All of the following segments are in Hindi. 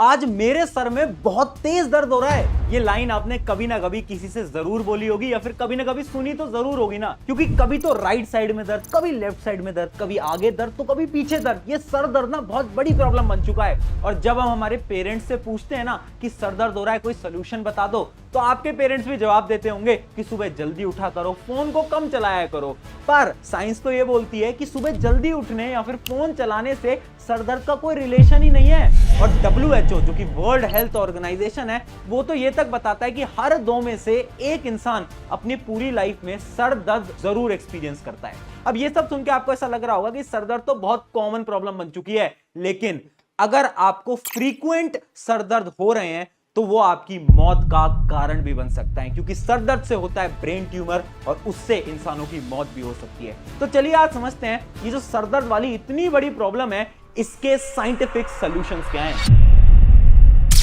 आज मेरे सर में बहुत तेज दर्द हो रहा है। ये लाइन आपने कभी ना कभी किसी से जरूर बोली होगी या फिर कभी ना कभी सुनी तो जरूर होगी ना, क्योंकि कभी तो राइट साइड में दर्द, कभी लेफ्ट साइड में दर्द, कभी आगे दर्द तो कभी पीछे दर्द। ये सर दर्द ना बहुत बड़ी प्रॉब्लम बन चुका है। और जब हम हमारे पेरेंट्स से पूछते हैं ना कि सर दर्द हो रहा है, कोई सोल्यूशन बता दो, तो आपके पेरेंट्स भी जवाब देते होंगे कि सुबह जल्दी उठा करो, फोन को कम चलाया करो। पर साइंस तो ये बोलती है कि सुबह जल्दी उठने या फिर फोन चलाने से सर दर्द का कोई रिलेशन ही नहीं है। और WHO जो कि वर्ल्ड हेल्थ ऑर्गेनाइजेशन है, वो तो ये तक बताता है कि हर 2 में से 1 इंसान अपनी पूरी लाइफ में सर दर्द जरूर एक्सपीरियंस करता है। अब ये सब सुन के आपको ऐसा लग रहा होगा कि सर दर्द तो बहुत कॉमन प्रॉब्लम बन चुकी है, लेकिन अगर आपको फ्रीक्वेंट सर दर्द हो रहे हैं तो वो आपकी मौत का कारण भी बन सकता है, क्योंकि सर दर्द से होता है ब्रेन ट्यूमर और उससे इंसानों की मौत भी हो सकती है। तो चलिए आज समझते हैं ये जो सर दर्द वाली इतनी बड़ी प्रॉब्लम है, इसके साइंटिफिक सॉल्यूशंस क्या हैं।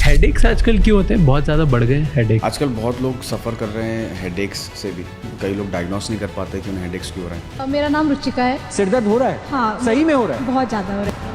हेडेक्स आजकल क्यों होते हैं? बहुत ज़्यादा बढ़ गए हैं हेडेक। आजकल बहुत लोग सफ़र कर रहे हैं हेडेक्स से भी। कई लोग डायग्नोस नहीं कर पाते कि उन्हें हेडेक्स क्यों हो रहे हैं। मेरा नाम रुचिका है। सिर दर्द हो रहा है? हाँ, सही में हो रहा है? बहुत ज़्यादा हो रहा है।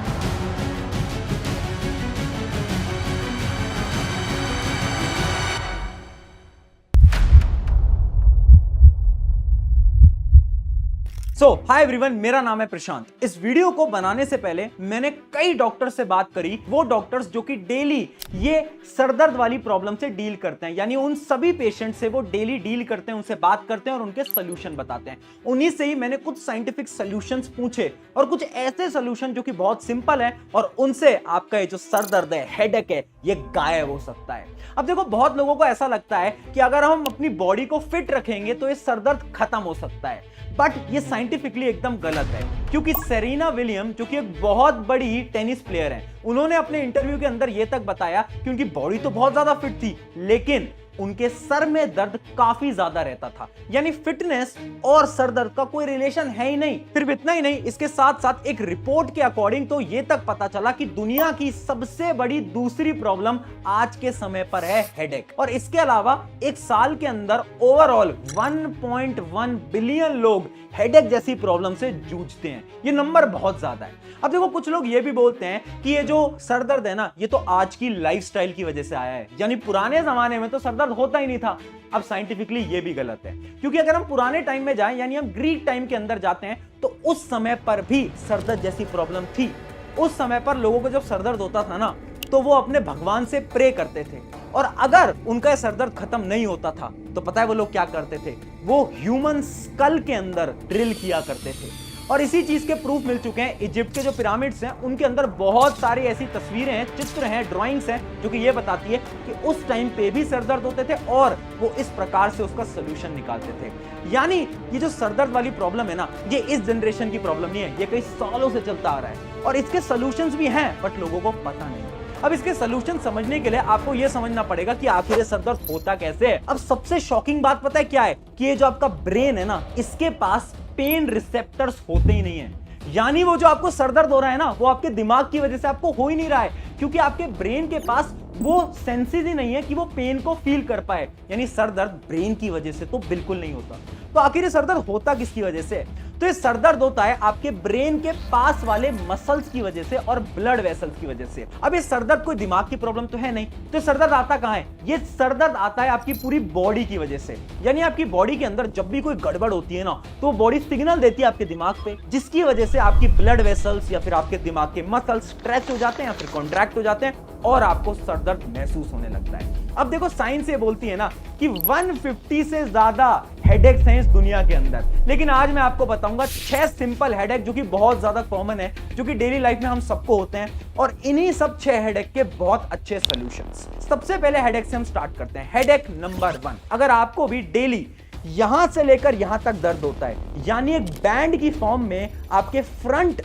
हाय एवरीवन, मेरा नाम है प्रशांत। इस वीडियो को बनाने से पहले मैंने कई डॉक्टर से बात करी, वो डॉक्टर्स जो कि डेली ये सरदर्द वाली प्रॉब्लम से डील करते हैं, यानी उन सभी पेशेंट से वो डेली डील करते हैं, उनसे बात करते हैं और उनके सोल्यूशन बताते हैं। उन्हीं से ही मैंने कुछ साइंटिफिक सोल्यूशंस पूछे और कुछ ऐसे सोल्यूशन जो कि बहुत सिंपल है और उनसे आपका ये जो सरदर्द है, हेडेक है, ये गायब हो सकता है। अब देखो, बहुत लोगों को ऐसा लगता है कि अगर हम अपनी बॉडी को फिट रखेंगे तो ये सरदर्द खत्म हो सकता है, बट ये साइंटिफिकली एकदम गलत है। क्योंकि सेरेना विलियम्स जो कि एक बहुत बड़ी टेनिस प्लेयर है, उन्होंने अपने इंटरव्यू के अंदर यह तक बताया कि उनकी बॉडी तो बहुत ज्यादा फिट थी, लेकिन उनके सर में दर्द काफी ज्यादा रहता था। यानी फिटनेस और सर दर्द का कोई रिलेशन है ही नहीं। सिर्फ इतना ही नहीं, इसके साथ साथ एक रिपोर्ट के अकॉर्डिंग तो ये तक पता चला कि दुनिया की सबसे बड़ी दूसरी प्रॉब्लम आज के समय पर है हेडेक। और इसके अलावा एक साल के अंदर ओवरऑल 1.1 बिलियन लोग हेडेक जैसी प्रॉब्लम से जूझते हैं। ये नंबर बहुत ज्यादा है। अब देखो, कुछ लोग ये भी बोलते हैं कि ये जो सर दर्द है ना, ये तो आज की लाइफस्टाइल की वजह से आया है, यानी पुराने जमाने में तो सर दर्द होता ही नहीं था। अब साइंटिफिकली ये भी गलत है, क्योंकि अगर हम पुराने टाइम में जाएं, यानी हम ग्रीक टाइम के अंदर जाते हैं, तो उस समय पर भी सर दर्द जैसी प्रॉब्लम थी। उस समय पर लोगों को जब सर दर्द होता था ना, तो वो अपने भगवान से प्रे करते थे, और अगर उनका सर दर्द खत्म नहीं होता था तो पता है वो लोग क्या करते थे? वो ह्यूमन स्कल के अंदर ड्रिल किया करते थे। और इसी चीज के प्रूफ मिल चुके हैं। इजिप्ट के जो पिरामिड्स हैं, उनके अंदर बहुत सारी ऐसी तस्वीरें हैं, चित्र हैं, ड्राइंग्स हैं, जो कि ये बताती है कि उस टाइम पे भी सर दर्द होते थे और वो इस प्रकार से उसका सोल्यूशन निकालते थे। यानी ये जो सर दर्द वाली प्रॉब्लम है ना, ये इस जनरेशन की प्रॉब्लम नहीं है, ये कई सालों से चलता आ रहा है और इसके सोल्यूशंस भी हैं, बट लोगों को पता नहीं। अब इसके सोल्यूशन समझने के लिए आपको यह समझना पड़ेगा कि आखिर ये सर दर्द होता कैसे है। अब सबसे शॉकिंग बात पता है क्या है? कि ये जो आपका ब्रेन है ना, इसके पास पेन रिसेप्टर्स होते ही नहीं है। यानी वो जो आपको सर दर्द हो रहा है ना, वो आपके दिमाग की वजह से आपको हो ही नहीं रहा है, क्योंकि आपके ब्रेन के पास वो सेंसेस ही नहीं है कि वो पेन को फील कर पाए। यानी सर दर्द ब्रेन की वजह से तो बिल्कुल नहीं होता। तो आखिर ये सर दर्द होता किसकी वजह से? तो ये सर दर्द होता है आपके ब्रेन के पास वाले मसल्स की वजह से और ब्लड वेसल्स की वजह से। अब ये सर दर्द कोई दिमाग की प्रॉब्लम तो है नहीं, तो सर दर्द आता कहां है? ये सर दर्द आता है आपकी पूरी बॉडी की वजह से। यानी आपकी बॉडी के अंदर जब भी कोई गड़बड़ होती है ना, तो बॉडी सिग्नल देती है आपके दिमाग पे, जिसकी वजह से आपकी ब्लड वेसल्स या फिर आपके दिमाग के मसल्स स्ट्रेच हो जाते हैं या फिर कॉन्ट्रैक्ट हो जाते हैं और आपको सर दर्द महसूस होने लगता है। अब देखो, साइंस ये बोलती है ना कि 150 से ज्यादा हेडेक्स हैं इस दुनिया के अंदर, लेकिन आज मैं आपको बताऊंगा 6 सिंपल हेडेक जो कि बहुत ज्यादा कॉमन है, जो कि डेली लाइफ में हम सबको होते हैं, और इन्हीं सब 6 हेडेक के बहुत अच्छे सॉल्यूशंस। सबसे पहले हेडेक से हम स्टार्ट करते हैं। हेडेक नंबर 1, अगर आपको भी डेली यहां से लेकर यहां तक दर्द होता है, यानी एक बैंड की फॉर्म में आपके फ्रंट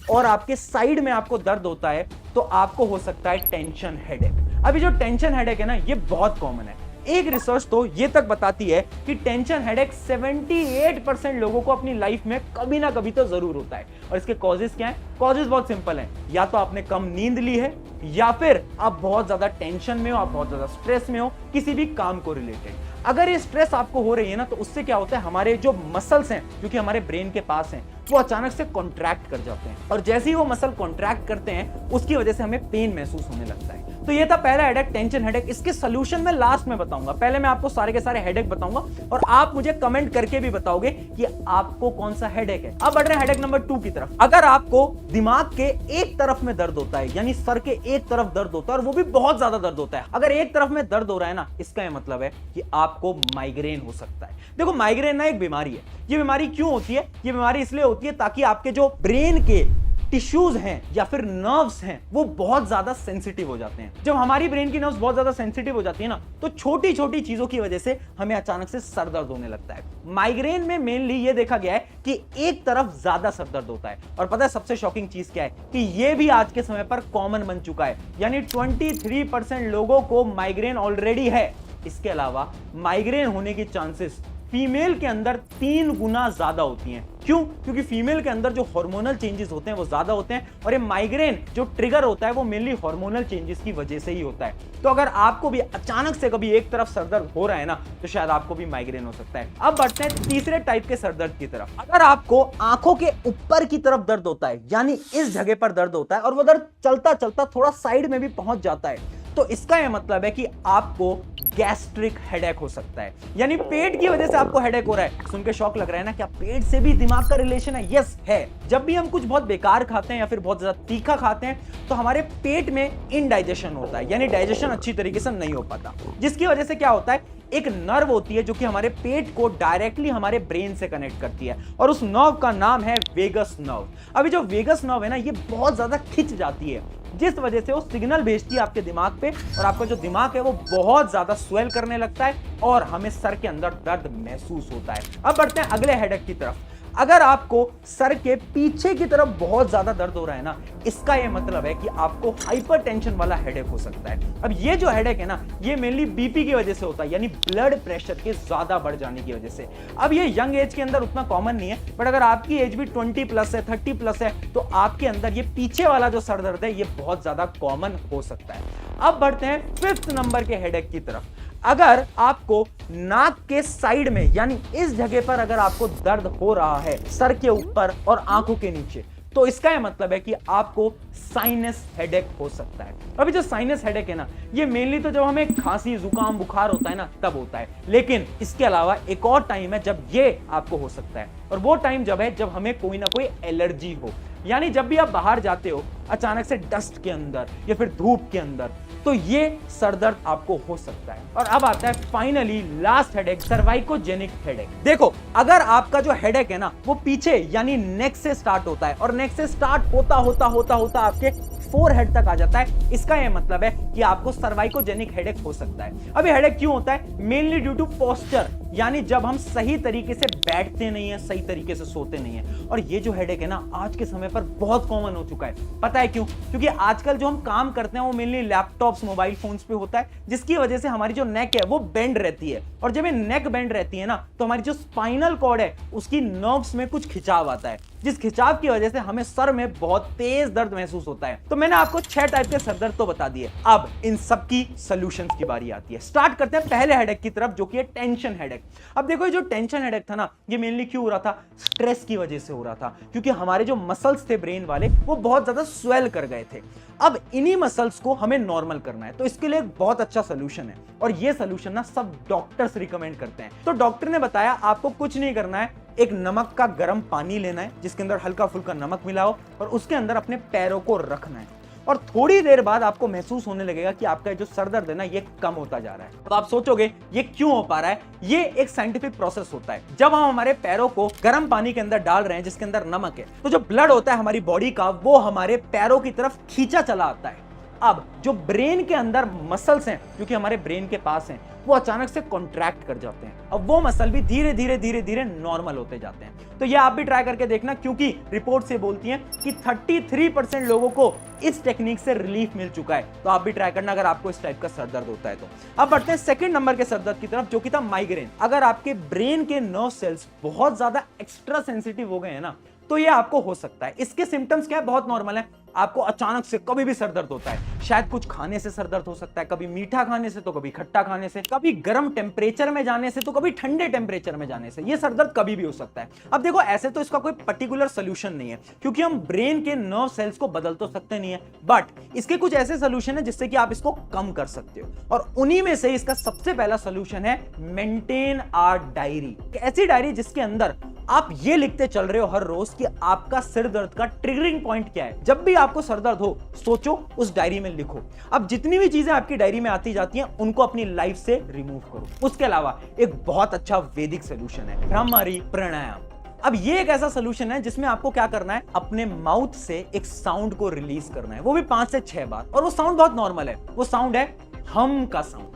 और आपके साइड में आपको दर्द होता है, तो आपको हो सकता है टेंशन हेडेक। अभी जो टेंशन हेडेक है ना, ये बहुत कॉमन है। एक रिसर्च तो ये तक बताती है कि टेंशन हेडेक 78% लोगों को अपनी लाइफ में कभी ना कभी तो जरूर होता है। और इसके कॉजेस क्या हैं? कॉजेस बहुत सिंपल हैं। या तो आपने कम नींद ली है, या फिर आप बहुत ज्यादा टेंशन में हो, आप बहुत ज्यादा स्ट्रेस में हो किसी भी काम को रिलेटेड। अगर ये स्ट्रेस आपको हो रही है ना, तो उससे क्या होता है, हमारे जो मसल्स हैं जो कि हमारे ब्रेन के पास हैं, वो अचानक से कॉन्ट्रैक्ट कर जाते हैं, और जैसे ही वो मसल कॉन्ट्रैक्ट करते हैं, उसकी वजह से हमें पेन महसूस होने लगता है। तो ये था पहला हेडेक, टेंशन हेडेक। इसके सोल्यूशन मैं लास्ट में बताऊंगा, पहले मैं आपको सारे के सारे हेडेक बताऊंगा और आप मुझे कमेंट करके भी बताओगे कि आपको कौन सा हेडेक है। अब बढ़ रहे हैं हेडेक नंबर 2 की तरफ। अगर आपको दिमाग के एक तरफ में दर्द होता है, यानी सर के एक तरफ दर्द होता है और वो भी बहुत ज्यादा दर्द होता है, अगर एक तरफ में दर्द हो रहा है ना, इसका यह मतलब है कि आपको माइग्रेन हो सकता है। देखो, माइग्रेन ना एक बीमारी है। ये बीमारी क्यों होती है? ये बीमारी इसलिए होती है ताकि आपके जो ब्रेन के टिश्यूज हैं या फिर नर्व्स हैं वो बहुत ज्यादा सेंसिटिव हो जाते हैं। जब हमारी ब्रेन की नर्व्स बहुत ज्यादा सेंसिटिव हो जाती है ना, तो छोटी छोटी चीजों की वजह से हमें अचानक से सर दर्द होने लगता है। माइग्रेन में मेनली ये देखा गया है कि एक तरफ ज्यादा सर दर्द होता है। और पता है सबसे शॉकिंग चीज क्या है? कि ये भी आज के समय पर कॉमन बन चुका है, यानी 23% लोगों को माइग्रेन ऑलरेडी है। इसके अलावा माइग्रेन होने की चांसेस फीमेल के अंदर 3 गुना ज्यादा होती हैं। क्यों? क्योंकि फीमेल के अंदर जो हार्मोनल चेंजेस होते हैं वो ज्यादा होते हैं और ये माइग्रेन जो ट्रिगर होता है वो मेनली हार्मोनल चेंजेस की वजह से ही होता है। तो अगर आपको भी अचानक से कभी एक तरफ सरदर्द हो रहा है ना, तो शायद आपको भी माइग्रेन हो सकता है। अब बढ़ते हैं तीसरे टाइप के सरदर्द की तरफ। अगर आपको आंखों के ऊपर की तरफ दर्द होता है, यानी इस जगह पर दर्द होता है और वो दर्द चलता चलता थोड़ा साइड में भी पहुंच जाता है, तो इसका यह मतलब है कि आपको गैस्ट्रिक हेडेक हो सकता है, यानी पेट की वजह से आपको हेडेक हो रहा है। सुन के शॉक लग रहा है ना? क्या पेट से भी दिमाग का रिलेशन है? यस है। जब भी हम कुछ बहुत बेकार खाते हैं या फिर बहुत ज्यादा तीखा खाते हैं तो हमारे पेट में इनडाइजेशन होता है, यानी डाइजेशन अच्छी तरीके से नहीं हो पाता, जिसकी वजह से क्या होता है, एक नर्व होती है जो कि हमारे पेट को डायरेक्टली हमारे ब्रेन से कनेक्ट करती है और उस नर्व का नाम है वेगस नर्व। अभी जो वेगस नर्व है ना, ये बहुत ज्यादा खिंच जाती है, जिस वजह से वो सिग्नल भेजती है आपके दिमाग पे और आपका जो दिमाग है वो बहुत ज्यादा स्वेल करने लगता है और हमें सर के अंदर दर्द महसूस होता है। अब बढ़ते हैं अगले हेडेक की तरफ। अगर आपको सर के पीछे की तरफ बहुत ज्यादा दर्द हो रहा है ना, इसका यह मतलब है कि आपको हाइपरटेंशन वाला हेडेक हो सकता है। अब ये जो हेडेक है ना, ये मेनली बीपी की वजह से होता है, यानी ब्लड प्रेशर के ज्यादा बढ़ जाने की वजह से। अब ये यंग एज के अंदर उतना कॉमन नहीं है, बट अगर आपकी एज भी 20+ है, 30+ है, तो आपके अंदर ये पीछे वाला जो सर दर्द है ये बहुत ज्यादा कॉमन हो सकता है। अब बढ़ते हैं 5th नंबर के हेडेक की तरफ। अगर आपको नाक के साइड में, यानी इस जगह पर अगर आपको दर्द हो रहा है सर के ऊपर और आंखों के नीचे, तो इसका यह मतलब है कि आपको साइनस हेडेक हो सकता है। अभी जो साइनस हेडेक है ना, ये मेनली तो जब हमें खांसी, जुकाम, बुखार होता है ना, तब होता है। लेकिन इसके अलावा एक और टाइम है जब ये आपको हो सकता है, और वो टाइम जब है जब हमें कोई ना कोई एलर्जी हो, यानी जब भी आप बाहर जाते हो अचानक से डस्ट के अंदर या फिर धूप के अंदर, तो ये सरदर्द आपको हो सकता है। और अब आता है फाइनली लास्ट हेडेक, सर्वाइकोजेनिक हेडेक। देखो, अगर आपका जो हेडेक है ना वो पीछे यानी नेक से स्टार्ट होता है और नेक से स्टार्ट होता होता होता होता आपके फोरहेड तक आ जाता है, इसका यह मतलब है कि आपको सर्वाइकोजेनिक हेडेक हो सकता है। अभी हेडेक क्यों होता है? मेनली ड्यू टू पोस्चर, यानी जब हम सही तरीके से बैठते नहीं है, सही तरीके से सोते नहीं है। और ये जो हेडेक है ना, आज के समय पर बहुत कॉमन हो चुका है। पता है क्यों? क्योंकि आजकल जो हम काम करते हैं वो मेनली लैपटॉप्स, मोबाइल फोन्स पे होता है, जिसकी वजह से हमारी जो नेक है वो बेंड रहती है, और जब ये नेक बेंड रहती है ना, तो हमारी जो स्पाइनल कॉर्ड है उसकी नर्व्स में कुछ खिंचाव आता है, जिस खिंचाव की वजह से हमें सर में बहुत तेज दर्द महसूस होता है। तो मैंने आपको 6 टाइप के सर दर्द तो बता दिए, अब इन सब की सॉल्यूशंस की बारी आती है। स्टार्ट करते हैं पहले हेडेक की तरफ, जो कि है टेंशन हेडेक। अब देखो, ये जो टेंशन हेडेक था ना, ये मेनली क्यों हो रहा था? स्ट्रेस की वजह से हो रहा था, क्योंकि हमारे जो मसल्स थे ब्रेन वाले वो बहुत ज्यादा स्वेल कर गए थे। अब इन्हीं मसल्स को हमें नॉर्मल करना है, तो इसके लिए एक बहुत अच्छा सोल्यूशन है, और ये सोल्यूशन ना सब डॉक्टर्स रिकमेंड करते हैं। तो डॉक्टर ने बताया आपको कुछ नहीं करना है, एक नमक का गर्म पानी लेना है जिसके अंदर हल्का फुल्का नमक मिलाओ और उसके अंदर अपने पैरों को रखना है, और थोड़ी देर बाद आपको महसूस होने लगेगा कि आपका जो सर दर्द है ना ये कम होता जा रहा है। अब आप सोचोगे ये क्यों हो पा रहा है? ये एक साइंटिफिक प्रोसेस होता है। जब हम हमारे पैरों को गर्म पानी के अंदर डाल रहे हैं जिसके अंदर नमक है, तो जो ब्लड होता है हमारी बॉडी का वो हमारे पैरों की तरफ खींचा चला आता है। अब जो ब्रेन के अंदर मसल्स हैं, जो कि हमारे ब्रेन के पास हैं, वो अचानक से कॉन्ट्रैक्ट कर जाते हैं। अब वो मसल भी धीरे धीरे धीरे धीरे नॉर्मल होते जाते हैं। तो ये आप भी ट्राई करके देखना, क्योंकि रिपोर्ट से बोलती हैं कि 33% लोगों को इस टेक्निक से रिलीफ मिल चुका है। तो आप भी ट्राई करना अगर आपको इस टाइप का सर दर्द होता है तो। अब बढ़ते हैं सेकंड नंबर के सर दर्द की तरफ, जो कि था माइग्रेन। अगर आपके ब्रेन के नर्व सेल्स बहुत ज्यादा एक्स्ट्रा सेंसिटिव हो गए हैं ना, तो ये आपको हो सकता है। इसके सिम्टम्स क्या है? बहुत नॉर्मल है। आपको अचानक से कभी भी सर दर्द होता है, शायद कुछ खाने से सर दर्द हो सकता है, कभी मीठा खाने से तो कभी खट्टा खाने से, कभी गर्म टेम्परेचर में जाने से तो कभी ठंडे टेम्परेचर में जाने से, ये सर दर्द कभी भी हो सकता है। अब देखो ऐसे तो इसका कोई पर्टिकुलर सोल्यूशन नहीं है, क्योंकि हम ब्रेन के नर्व सेल्स को बदल तो सकते नहीं है, बट इसके कुछ ऐसे सोल्यूशन है जिससे कि आप इसको कम कर सकते हो, और उन्हीं में से इसका सबसे पहला सोल्यूशन है मेंटेन आवर डायरी। ऐसी डायरी जिसके अंदर आप ये लिखते चल रहे हो हर रोज कि आपका सिर दर्द का ट्रिगरिंग पॉइंट क्या है। जब भी आपको सर दर्द हो, सोचो, उस डायरी में लिखो। अब जितनी भी चीजें आपकी डायरी में आती जाती हैं उनको अपनी लाइफ से रिमूव करो। उसके अलावा एक बहुत अच्छा वैदिक सोल्यूशन है भ्रामरी प्राणायाम। अब ये एक ऐसा सोल्यूशन है जिसमें आपको क्या करना है, अपने माउथ से एक साउंड को रिलीज करना है, वो भी 5 से 6 बार, और वो साउंड बहुत नॉर्मल है। वो साउंड है हम का साउंड।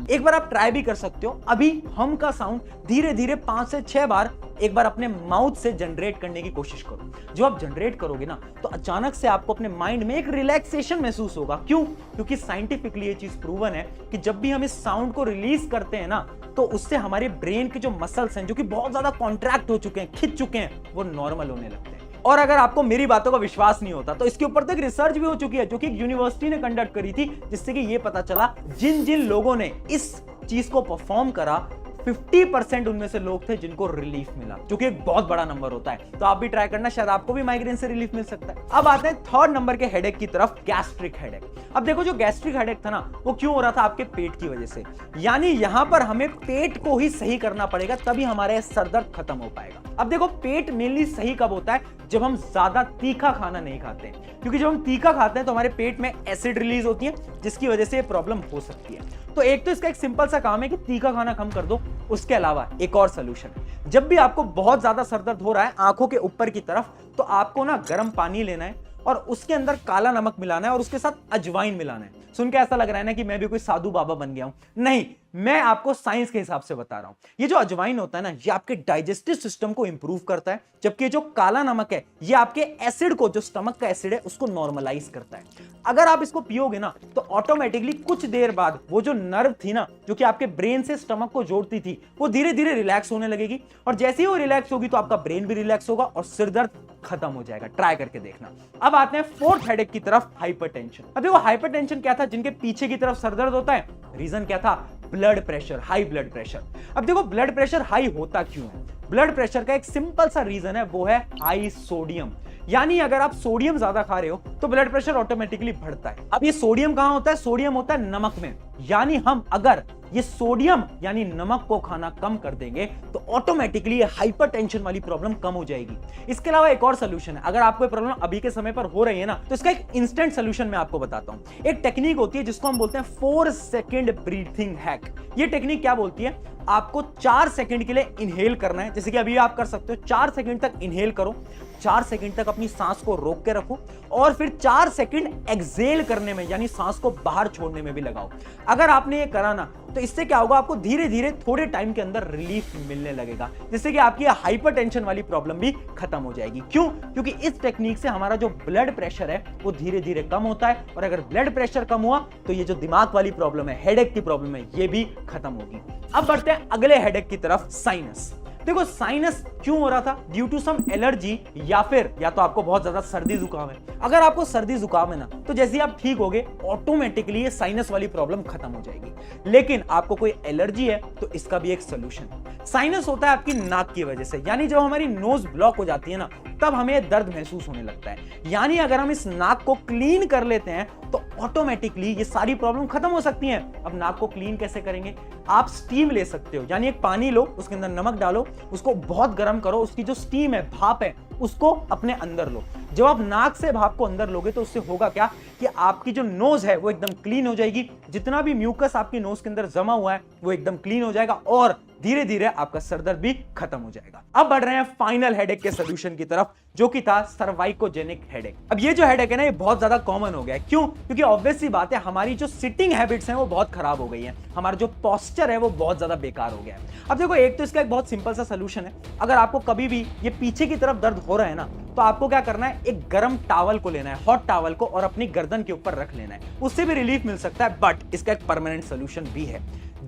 एक बार आप ट्राई भी कर सकते हो। अभी हम का साउंड धीरे धीरे 5 से 6 बार एक बार अपने माउथ से जनरेट करने की कोशिश करो। जो आप जनरेट करोगे ना, तो अचानक से आपको अपने माइंड में एक रिलैक्सेशन महसूस होगा। क्यों? क्योंकि साइंटिफिकली ये चीज प्रूवन है कि जब भी हम इस साउंड को रिलीज करते हैं ना, तो उससे हमारे ब्रेन के जो मसल्स हैं, जो कि बहुत ज्यादा कॉन्ट्रैक्ट हो चुके हैं, खिंच चुके हैं, वो नॉर्मल होने लगते हैं। और अगर आपको मेरी बातों का विश्वास नहीं होता, तो इसके ऊपर तो एक रिसर्च भी हो चुकी है जो कि एक यूनिवर्सिटी ने कंडक्ट करी थी, जिससे कि ये पता चला जिन जिन लोगों ने इस चीज को परफॉर्म करा, 50% उनमें से लोग थे जिनको रिलीफ मिला, जो कि एक बहुत बड़ा नंबर होता है। तो आप भी ट्राई करना, शायद आपको भी माइग्रेन से रिलीफ मिल सकता है। अब आते हैं 3rd नंबर के हेडेक की तरफ, गैस्ट्रिक हेडेक। अब देखो, जो गैस्ट्रिक हेडेक था ना, वो क्यों हो रहा था? आपके पेट की वजह से। यानी यहां पर हमें पेट को ही सही करना पड़ेगा, तभी हमारा सर दर्द खत्म हो पाएगा। अब देखो, पेट मेनली सही कब होता है? जब हम ज्यादा तीखा खाना नहीं खाते हैं, क्योंकि जब हम तीखा खाते हैं तो हमारे पेट में एसिड रिलीज होती है, जिसकी वजह से ये प्रॉब्लम हो सकती है। तो एक तो इसका एक सिंपल सा काम है कि तीखा खाना कम कर दो। उसके अलावा एक और सोल्यूशन है, जब भी आपको बहुत ज्यादा सर दर्द हो रहा है आंखों के ऊपर की तरफ, तो आपको ना गर्म पानी लेना है और उसके अंदर काला नमक मिलाना है और उसके साथ अजवाइन मिलाना है। सुन के ऐसा लग रहा है ना कि मैं भी कोई साधु बाबा बन गया हूं। नहीं, मैं आपको साइंस के हिसाब से बता रहा हूं। ये जो अजवाइन होता है ना, ये आपके डाइजेस्टिव सिस्टम को इंप्रूव करता है, जबकि जो काला नमक है, ये आपके एसिड को, जो स्टमक का एसिड है, उसको नॉर्मलाइज करता है। अगर आप इसको पियोगे ना, तो ऑटोमेटिकली कुछ देर बाद वो जो नर्व थी ना, जो कि आपके ब्रेन से स्टमक को जोड़ती थी, वो धीरे धीरे रिलैक्स होने लगेगी, और जैसे ही वो रिलैक्स होगी तो आपका ब्रेन भी रिलैक्स होगा और सिर दर्द खत्म हो जाएगा। ट्राई करके देखना। अब आते हैं 4th हेडेक की तरफ, हाइपरटेंशन। अब देखो, हाइपरटेंशन क्या था? जिनके पीछे की तरफ सर दर्द होता है, रीजन क्या था? Blood pressure, high blood pressure. अब देखो, ब्लड प्रेशर हाई होता क्यों है? ब्लड प्रेशर का एक सिंपल सा रीजन है, वो है हाई सोडियम। यानी अगर आप सोडियम ज्यादा खा रहे हो तो ब्लड प्रेशर ऑटोमेटिकली बढ़ता है। अब ये सोडियम कहां होता है? सोडियम होता है नमक में। यानी हम अगर ये सोडियम यानी नमक को खाना कम कर देंगे तो ऑटोमेटिकली ये हाइपरटेंशन वाली प्रॉब्लम कम हो जाएगी। इसके अलावा एक और सोल्यूशन है। अगर आपको प्रॉब्लम अभी के समय पर हो रही है ना, तो इसका एक इंस्टेंट सोल्यूशन मैं आपको बताता हूं। एक टेक्निक होती है जिसको हम बोलते हैं 4 सेकंड ब्रीथिंग हैक। ये टेक्निक क्या बोलती है? आपको 4 सेकंड के लिए इनहेल करना है, जैसे कि अभी आप कर सकते हो। 4 सेकंड तक इनहेल करो, 4 सेकंड तक अपनी सांस को रोक के रखो, और फिर 4 सेकंड एक्सहेल करने में, यानी सांस को बाहर छोड़ने में भी लगाओ। अगर आपने ये करा ना, तो इससे क्या होगा? आपको धीरे धीरे थोड़े टाइम के अंदर रिलीफ मिलने लगेगा, जिससे कि आपकी हाइपरटेंशन वाली प्रॉब्लम भी खत्म हो जाएगी। क्यों? क्योंकि इस टेक्निक से हमारा जो ब्लड प्रेशर है वो धीरे धीरे कम होता है, और अगर ब्लड प्रेशर कम हुआ तो ये जो दिमाग वाली प्रॉब्लम है, हेडेक की प्रॉब्लम है, ये भी खत्म होगी। अब बढ़ते हैं अगले हेडेक की तरफ, साइनस। देखो, साइनस क्यों हो रहा था? ड्यू टू सम एलर्जी, या तो आपको बहुत ज्यादा सर्दी जुकाम है। अगर आपको सर्दी जुकाम है ना, तो जैसे ही आप ठीक होगे, ऑटोमेटिकली ये साइनस वाली प्रॉब्लम खत्म हो जाएगी। लेकिन आपको कोई एलर्जी है तो इसका भी एक सोल्यूशन है। साइनस होता है आपकी नाक की वजह से, यानी जब हमारी नोज ब्लॉक हो जाती है ना, तब हमें दर्द महसूस होने लगता है। यानी अगर हम इस नाक को क्लीन कर लेते हैं तो ऑटोमेटिकली ये सारी प्रॉब्लम खत्म हो सकती है। अब नाक को क्लीन कैसे करेंगे? आप स्टीम ले सकते हो, यानी एक पानी लो, उसके अंदर नमक डालो, उसको बहुत गर्म करो, उसकी जो स्टीम है, भाप है, उसको अपने अंदर लो। जब आप नाक से भाप को अंदर लोगे तो उससे होगा क्या कि आपकी जो नोज है वो एकदम क्लीन हो जाएगी। जितना भी म्यूकस आपकी नोज के अंदर जमा हुआ है वो एकदम क्लीन हो जाएगा, और धीरे धीरे आपका सरदर्द भी खत्म हो जाएगा। अब बढ़ रहे हैं फाइनल हेडेक के सोल्यूशन की तरफ, जो कि था सर्वाइकोजेनिक हेडेक। अब ये जो हेडेक है ना, ये बहुत ज्यादा कॉमन हो गया है। क्यों? क्योंकि ऑब्वियस सी बात है, हमारी जो सिटिंग हैबिट्स हैं वो बहुत खराब हो गई हैं, हमारा जो पोस्चर है वो बहुत ज्यादा बेकार हो गया है। अब देखो, एक तो इसका एक बहुत सिंपल सा सोल्यूशन है। अगर आपको कभी भी ये पीछे की तरफ दर्द हो रहा है ना, तो आपको क्या करना है? एक गर्म टॉवल को लेना है, हॉट टॉवल को, और अपनी गर्दन के ऊपर रख लेना है। उससे भी रिलीफ मिल सकता है, बट इसका एक परमानेंट सोल्यूशन भी है।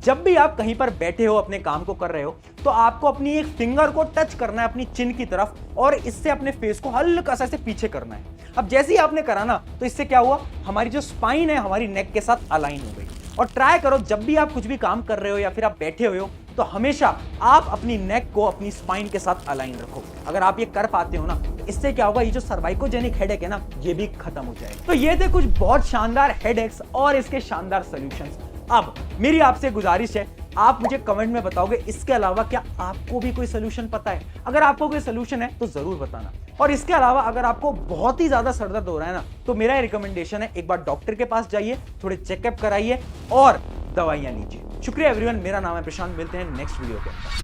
जब भी आप कहीं पर बैठे हो, अपने काम को कर रहे हो, तो आपको अपनी एक फिंगर को टच करना है अपनी चिन की तरफ और इससे अपने फेस को हल्का सा पीछे करना है। अब जैसे ही आपने करा ना, तो इससे क्या हुआ, हमारी जो स्पाइन है हमारी नेक के साथ अलाइन हो गई। और ट्राई करो जब भी आप कुछ भी काम कर रहे हो या फिर आप बैठे हुए हो, तो हमेशा आप अपनी नेक को अपनी स्पाइन के साथ अलाइन रखो। अगर आप ये कर पाते हो ना, तो इससे क्या होगा, ये जो सर्वाइकोजेनिक हेडेक है ना, ये भी खत्म हो जाएगा। तो ये थे कुछ बहुत शानदार हेडेक्स और इसके शानदार सॉल्यूशंस। अब मेरी आपसे गुजारिश है, आप मुझे कमेंट में बताओगे इसके अलावा क्या आपको भी कोई सोल्यूशन पता है। अगर आपको कोई सोल्यूशन है तो जरूर बताना। और इसके अलावा अगर आपको बहुत ही ज्यादा सरदर्द हो रहा है ना, तो मेरा रिकमेंडेशन है एक बार डॉक्टर के पास जाइए, थोड़े चेकअप कराइए और दवाइयां लीजिए। शुक्रिया एवरीवन, मेरा नाम है प्रशांत, मिलते हैं नेक्स्ट वीडियो के अंदर।